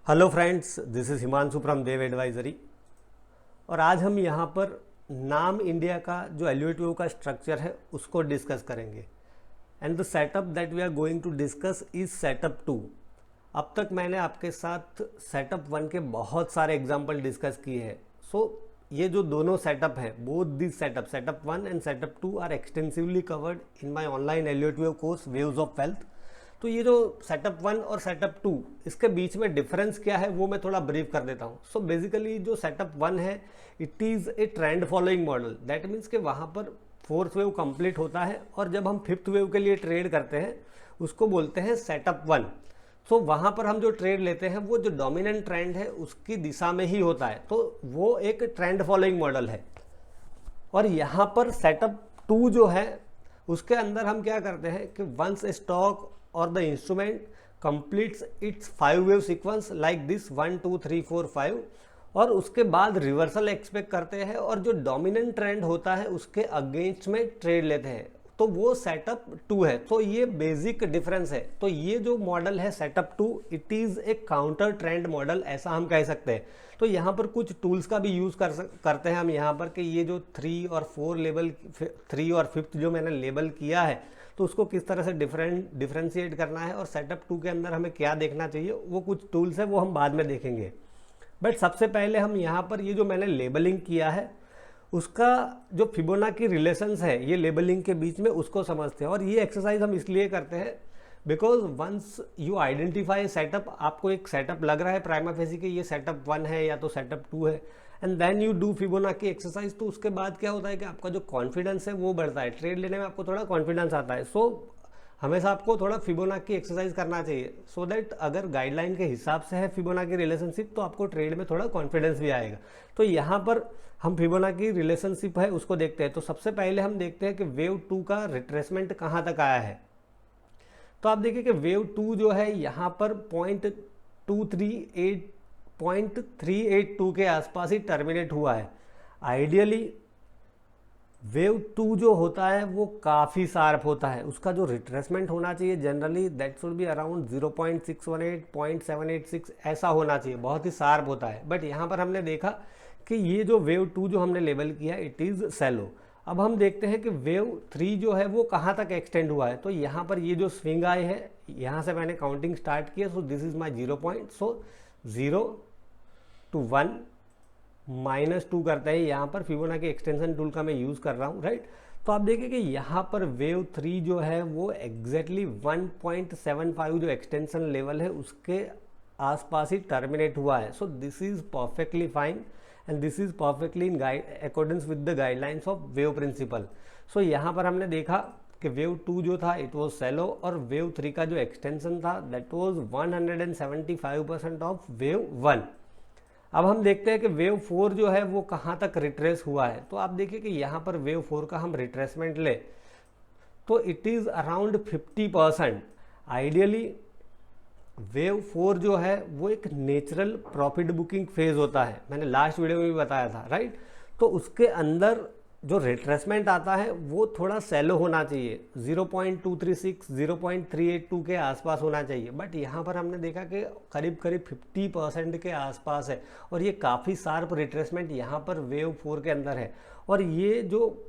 Hello friends, this is Himanshu from Dev advisory. और आज हम यहाँ पर नाम इंडिया का जो एलयूटीओ का स्ट्रक्चर है उसको डिस्कस करेंगे। And the setup that we are going to discuss is setup 2। अब तक मैंने आपके साथ सेटअप 1 के बहुत सारे एग्जाम्पल डिस्कस किए हैं। सो ये जो दोनों सेटअप है, both this setup 1 and setup 2 are extensively covered in my online LUTO course waves of wealth. तो ये जो सेटअप 1 और सेटअप 2 इसके बीच में डिफरेंस क्या है वो मैं थोड़ा ब्रीफ कर देता हूँ। सो बेसिकली जो सेटअप 1 है it is a trend following model. That means कि वहाँ पर फोर्थ वेव कंप्लीट होता है और जब हम फिफ्थ वेव के लिए ट्रेड करते हैं उसको बोलते हैं सेटअप 1। सो वहाँ पर हम जो ट्रेड लेते हैं वो जो डोमिनेंट ट्रेंड है उसकी दिशा में ही होता है, तो वो एक ट्रेंड फॉलोइंग मॉडल है। और यहाँ पर सेटअप 2 जो है उसके अंदर हम क्या करते हैं कि वंस स्टॉक और the instrument completes it's 5 wave sequence like this 1 2 3 4 5, और उसके बाद रिवर्सल एक्सपेक्ट करते हैं और जो डोमिनेंट ट्रेंड होता है उसके अगेंस्ट में ट्रेड लेते हैं, तो वो सेटअप 2 है। तो ये बेसिक डिफरेंस है। तो ये जो मॉडल है setup 2 it is a counter trend model, ऐसा हम कह सकते हैं। तो यहाँ पर कुछ टूल्स का भी यूज़ करते हैं हम यहाँ पर कि ये जो 3 और 4 लेवल 3 और 5th जो मैंने लेबल किया है तो उसको किस तरह से डिफरेंशिएट करना है और सेटअप 2 के अंदर हमें क्या देखना चाहिए, वो कुछ टूल्स है वो हम बाद में देखेंगे। बट सबसे पहले हम यहाँ पर ये जो मैंने लेबलिंग किया है उसका जो फिबोनाची रिलेशंस है ये लेबलिंग के बीच में उसको समझते हैं। और ये एक्सरसाइज हम इसलिए करते हैं because once you identify setup, आपको एक सेटअप लग रहा है प्राइमा फेसी कि ये सेटअप 1 है या तो सेटअप 2 है, and then you do Fibonacci exercise, तो उसके बाद क्या होता है कि आपका जो कॉन्फिडेंस है वो बढ़ता है, ट्रेड लेने में आपको थोड़ा कॉन्फिडेंस आता है। सो हमेशा आपको थोड़ा फिबोनाची एक्सरसाइज करना चाहिए सो दैट अगर गाइडलाइन के हिसाब से है फिबोनाची रिलेशनशिप तो आपको ट्रेड में थोड़ा कॉन्फिडेंस भी आएगा। तो यहाँ पर हम फिबोनाची रिलेशनशिप है उसको देखते हैं। तो सबसे पहले हम देखते हैं कि वेव 2 का रिट्रेसमेंट कहाँ तक आया है। तो आप देखिए कि वेव 2 जो है यहाँ पर 0.382 के आसपास ही टर्मिनेट हुआ है। आइडियली वेव 2 जो होता है वो काफ़ी शार्प होता है, उसका जो रिट्रेसमेंट होना चाहिए generally that should be around 0.618 0.786 ऐसा होना चाहिए, बहुत ही शार्प होता है। बट यहाँ पर हमने देखा कि ये जो वेव 2 जो हमने लेबल किया इट इज़ सैलो। अब हम देखते हैं कि वेव 3 जो है वो कहाँ तक एक्सटेंड हुआ है। तो यहाँ पर ये जो स्विंग आए है यहाँ से मैंने काउंटिंग स्टार्ट किया। सो this is my 0 point. So 0 to 1 -2 करते हैं। यहाँ पर फिबोनाची एक्सटेंशन टूल का मैं यूज़ कर रहा हूँ, राइट। तो आप देखिए कि यहाँ पर वेव 3 जो है वो एग्जैक्टली 1.75 जो एक्सटेंशन लेवल है उसके आसपास ही टर्मिनेट हुआ है। So this is perfectly fine and this is perfectly in accordance with the guidelines of wave principle. सो यहाँ पर हमने देखा कि वेव 2 जो था इट वाज सेलो और वेव 3 का जो एक्सटेंशन था दैट वाज 175% ऑफ वेव 1। अब हम देखते हैं कि वेव 4 जो है वो कहाँ तक रिट्रेस हुआ है। तो आप देखिए कि यहाँ पर वेव 4 का हम रिट्रेसमेंट ले तो it is around 50%। Ideally wave 4 जो है वो एक नेचुरल प्रॉफिट बुकिंग फेज होता है, मैंने लास्ट वीडियो में भी बताया था, राइट। तो उसके अंदर जो रिट्रेसमेंट आता है वो थोड़ा सेलो होना चाहिए, 0.236 0.382 के आसपास होना चाहिए। बट यहाँ पर हमने देखा कि करीब करीब 50% के आसपास है और ये काफ़ी शार्प रिट्रेसमेंट यहाँ पर वेव 4 के अंदर है। और ये जो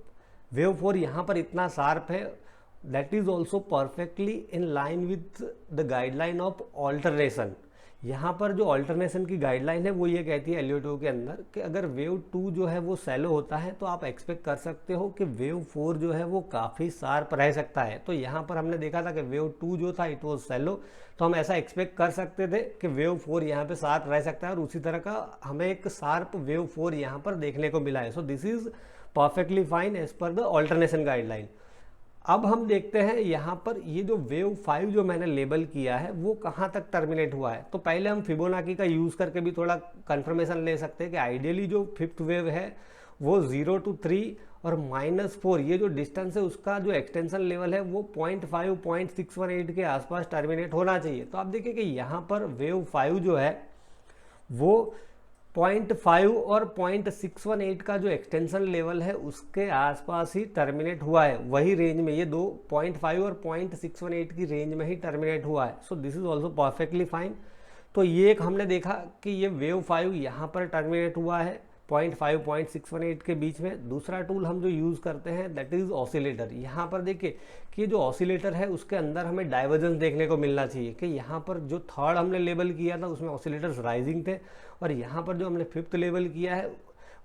वेव 4 यहाँ पर इतना शार्प है that is also perfectly in line with the guideline of alternation. यहाँ पर जो ऑल्टरनेशन की गाइडलाइन है वो ये कहती है एलयूटीओ के अंदर कि अगर वेव 2 जो है वो सेलो होता है तो आप एक्सपेक्ट कर सकते हो कि वेव 4 जो है वो काफ़ी शार्प रह सकता है। तो यहाँ पर हमने देखा था कि वेव 2 जो था इट वाज सेलो, तो हम ऐसा एक्सपेक्ट कर सकते थे कि वेव 4 यहाँ पे शार्प रह सकता है और उसी तरह का हमें एक शार्प वेव 4 यहाँ पर देखने को मिला है। So this is perfectly fine as per the alternation guideline. अब हम देखते हैं यहाँ पर ये जो वेव 5 जो मैंने लेबल किया है वो कहाँ तक टर्मिनेट हुआ है। तो पहले हम फिबोनाची का यूज़ करके भी थोड़ा कंफर्मेशन ले सकते हैं कि आइडियली जो 5th वेव है वो 0 to 3 और -4 ये जो डिस्टेंस है उसका जो एक्सटेंशन लेवल है वो 0.5 0.618 के आसपास टर्मिनेट होना चाहिए। तो आप देखिए कि यहाँ पर वेव 5 जो है वो 0.5 और 0.618 का जो एक्सटेंशन लेवल है उसके आसपास ही टर्मिनेट हुआ है, वही रेंज में, ये दो 0.5 और 0.618 की रेंज में ही टर्मिनेट हुआ है। So this is also perfectly fine. तो ये एक हमने देखा कि ये वेव 5 यहाँ पर टर्मिनेट हुआ है 0.5 0.618 के बीच में। दूसरा टूल हम जो यूज़ करते हैं दैट इज़ ऑसिलेटर। यहाँ पर देखिए कि ये जो ऑसिलेटर है उसके अंदर हमें डाइवर्जेंस देखने को मिलना चाहिए कि यहाँ पर जो थर्ड हमने लेबल किया था उसमें ऑसिलेटर्स राइजिंग थे, और यहाँ पर जो हमने फिफ्थ लेबल किया है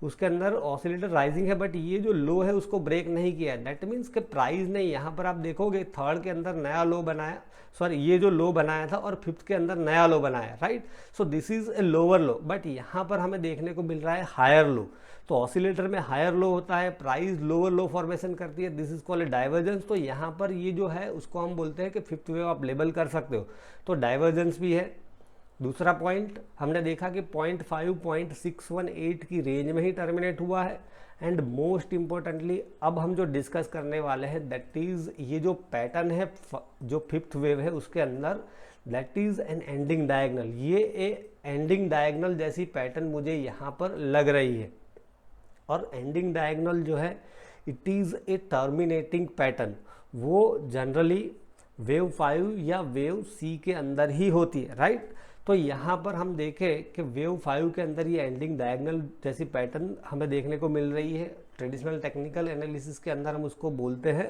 उसके अंदर ऑसिलेटर राइजिंग है, बट ये जो लो है उसको ब्रेक नहीं किया है। दैट मीन्स कि प्राइस ने यहाँ पर आप देखोगे थर्ड के अंदर नया लो बनाया, सॉरी ये जो लो बनाया था और फिफ्थ के अंदर नया लो बनाया, right. So this is a lower low, but यहाँ पर हमें देखने को मिल रहा है हायर लो। तो ऑसिलेटर में हायर लो होता है, प्राइस लोअर लो फॉर्मेशन करती है, दिस इज कॉल्ड डाइवर्जेंस। तो यहाँ पर ये जो है उसको हम बोलते हैं कि फिफ्थ वेव आप लेबल कर सकते हो, तो डाइवर्जेंस भी है। दूसरा पॉइंट हमने देखा कि 0.5 0.618 की रेंज में ही टर्मिनेट हुआ है। एंड मोस्ट इम्पोर्टेंटली अब हम जो डिस्कस करने वाले हैं दैट इज़ ये जो पैटर्न है जो फिफ्थ वेव है उसके अंदर, that is an ending diagonal. ये एंडिंग डायगनल जैसी पैटर्न मुझे यहाँ पर लग रही है, और एंडिंग डायगनल जो है it is a terminating pattern, वो जनरली वेव 5 या वेव सी के अंदर ही होती है, राइट। तो यहाँ पर हम देखें कि वेव 5 के अंदर ये एंडिंग डायगनल जैसी पैटर्न हमें देखने को मिल रही है। ट्रेडिशनल टेक्निकल एनालिसिस के अंदर हम उसको बोलते हैं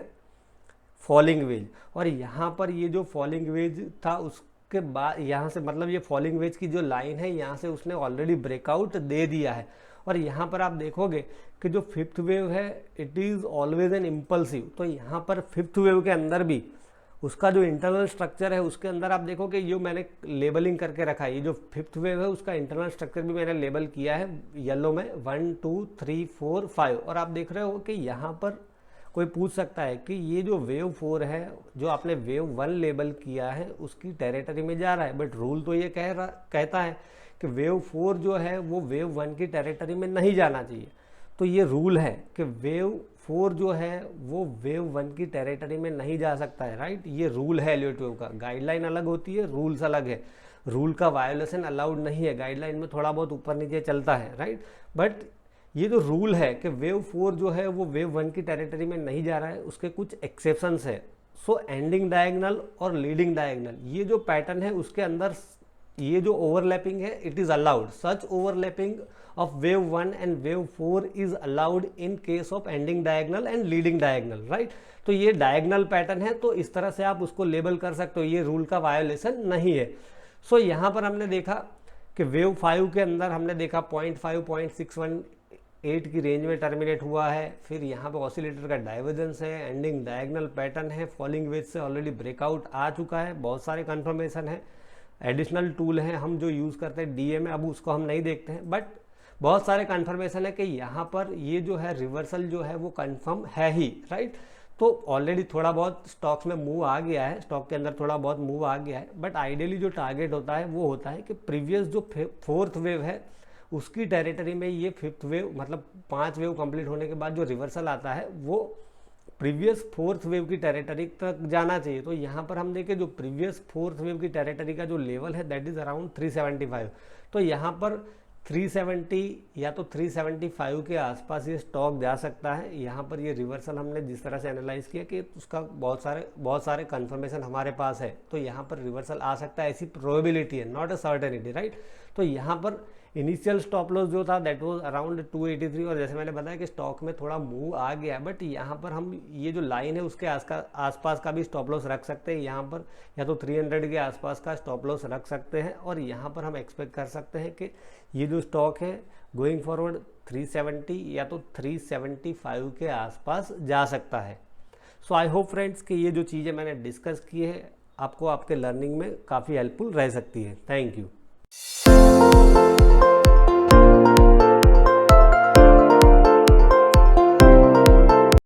फॉलिंग वेज। और यहाँ पर ये जो फॉलिंग वेज था उसके बाद यहाँ से मतलब ये फॉलिंग वेज की जो लाइन है यहाँ से उसने ऑलरेडी ब्रेकआउट दे दिया है। और यहाँ पर आप देखोगे कि जो फिफ्थ वेव है it is always an impulsive. तो यहाँ पर फिफ्थ वेव के अंदर भी उसका जो इंटरनल स्ट्रक्चर है उसके अंदर आप देखो कि ये मैंने लेबलिंग करके रखा है, ये जो फिफ्थ वेव है उसका इंटरनल स्ट्रक्चर भी मैंने लेबल किया है येलो में 1 2 3 4 5। और आप देख रहे हो कि यहाँ पर कोई पूछ सकता है कि ये जो वेव 4 है जो आपने वेव 1 लेबल किया है उसकी टेरिटरी में जा रहा है, बट रूल तो ये कहता है कि वेव 4 जो है वो वेव 1 की टेरिटरी में नहीं जाना चाहिए। तो ये रूल है कि वेव 4 जो है वो वेव 1 की टेरिटरी में नहीं जा सकता है, राइट। ये रूल है एलियट वेव का। गाइडलाइन अलग होती है, रूल्स अलग है। रूल का वायोलेशन अलाउड नहीं है, गाइडलाइन में थोड़ा बहुत ऊपर नीचे चलता है, राइट। बट ये जो रूल है कि वेव 4 जो है वो वेव 1 की टेरिटरी में नहीं जा रहा है, उसके कुछ एक्सेप्शंस है। सो एंडिंग डायगनल और लीडिंग डायगनल ये जो पैटर्न है उसके अंदर ये जो ओवरलैपिंग है it is allowed. Such overlapping of wave 1 and wave 4 is allowed in case of ending diagonal and leading diagonal, right। तो ये डायगनल पैटर्न है, तो इस तरह से आप उसको लेबल कर सकते हो, ये रूल का वायोलेशन नहीं है। सो यहाँ पर हमने देखा कि वेव 5 के अंदर हमने देखा 0.5 0.618 की रेंज में टर्मिनेट हुआ है। फिर यहाँ पे ऑसिलेटर का डाइवर्जेंस है, एंडिंग डायगनल पैटर्न है, फॉलिंग वेज से ऑलरेडी ब्रेकआउट आ चुका है, बहुत सारे कन्फर्मेशन है। एडिशनल टूल हैं हम जो यूज़ करते हैं डीए में, अब उसको हम नहीं देखते हैं, बट बहुत सारे कन्फर्मेशन है कि यहाँ पर ये जो है रिवर्सल जो है वो कंफर्म है ही, राइट। तो ऑलरेडी थोड़ा बहुत स्टॉक्स में मूव आ गया है, स्टॉक के अंदर थोड़ा बहुत मूव आ गया है, बट आइडियली जो टारगेट होता है वो होता है कि प्रीवियस जो फोर्थ वेव है उसकी टेरिटरी में ये फिफ्थ वेव मतलब 5 वेव कंप्लीट होने के बाद जो रिवर्सल आता है वो प्रीवियस फोर्थ वेव की टेरिटरी तक जाना चाहिए। तो यहाँ पर हम देखें जो प्रीवियस फोर्थ वेव की टेरिटरी का जो लेवल है दैट इज़ अराउंड 375। तो यहाँ पर 370 या तो 375 के आसपास ये स्टॉक जा सकता है। यहाँ पर ये रिवर्सल हमने जिस तरह से एनालाइज किया कि उसका बहुत सारे कंफर्मेशन हमारे पास है, तो यहाँ पर रिवर्सल आ सकता है, ऐसी प्रोबेबिलिटी है, नॉट अ सर्टेनिटी, राइट। तो यहाँ पर इनिशियल स्टॉप लॉस जो था दैट वाज अराउंड 283, और जैसे मैंने बताया कि स्टॉक में थोड़ा मूव आ गया, बट यहाँ पर हम ये जो लाइन है उसके आसपास का भी स्टॉप लॉस रख सकते हैं। यहाँ पर या तो 300 के आसपास का स्टॉप लॉस रख सकते हैं, और यहाँ पर हम एक्सपेक्ट कर सकते हैं कि ये जो स्टॉक है गोइंग फॉरवर्ड 370 या तो 375 के आसपास जा सकता है। सो आई होप फ्रेंड्स कि ये जो चीज़ें मैंने डिस्कस की है आपको आपके लर्निंग में काफ़ी हेल्पफुल रह सकती है। Thank you.